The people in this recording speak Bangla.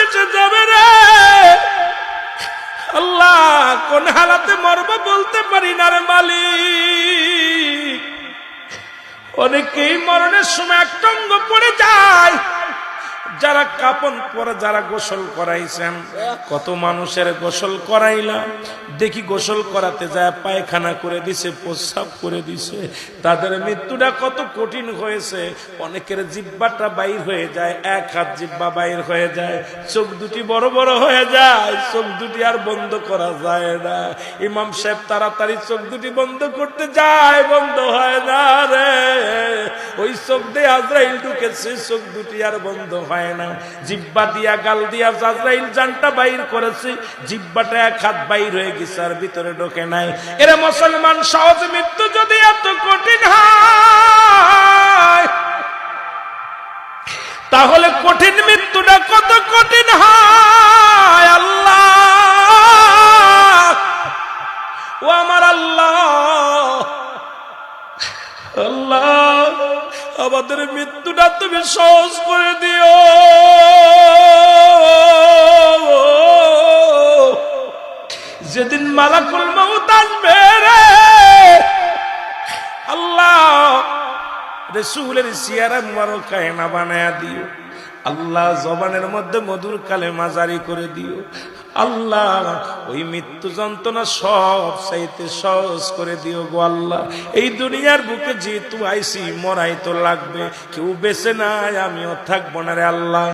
মিশে যাবে রে আল্লাহ। কোন হালাতে মরবো বলতে পারি না রে মালিক। অনেকেই মরণের সময় একটা অঙ্গ পড়ে যায়, যারা কাপন পরে, যারা গোসল করাইছেন, কত মানুষের গোসল করাইলাম, দেখি গোসল করাতে যায় পায়খানা করে দিছে, প্রস্রাব করে দিছে, তাদের মৃত্যুটা কত কঠিন হয়েছে। অনেকের জিহ্বাটা বাইর হয়ে যায়, এক হাত জিহ্বা বাইর হয়ে যায়, চোখ দুটি বড় বড় হয়ে যায়, চোখ দুটি আর বন্ধ করা যায় না। ইমাম সাহেব তাড়াতাড়ি চোখ দুটি বন্ধ করতে যায়, বন্ধ হয় না রে। ওই চোখ দিয়ে আজরাইল ঢুকেছে, চোখ দুটি আর বন্ধ হয় না। জিহ্বা দিয়া গাল দিয়া আজরাইল জানটা বাইর করেছে, জিহ্বাটা এক হাত বাইর হয়ে গেছে আর ভিতরে ঢোকে নাই। এরা মুসলমান, সহজ মৃত্যু যদি এত কঠিন হয়, তাহলে কঠিন মৃত্যুটা কত কঠিন হয়। আল্লাহ, ও আমার আল্লাহ, আল্লাহ আমাদের মৃত্যুটা তুমি সহজ করে দিও। যেদিন মালাকুল মউত আসবে রে আল্লাহ, রাসূলের সিয়ারা মুবারক কায়না বানায়া দিও আল্লাহ। জবানের মধ্যে মধুর কালেমা জারি করে দিও আল্লাহ। ওই মৃত্যু যন্ত্রণা সব চাইতে সহজ করে দিও গো আল্লাহ। এই দুনিয়ার বুকে যেহেতু আইসি, মরাই তো লাগবে, কেউ বেঁচে নাই, আমিও থাকবো না রে আল্লাহ।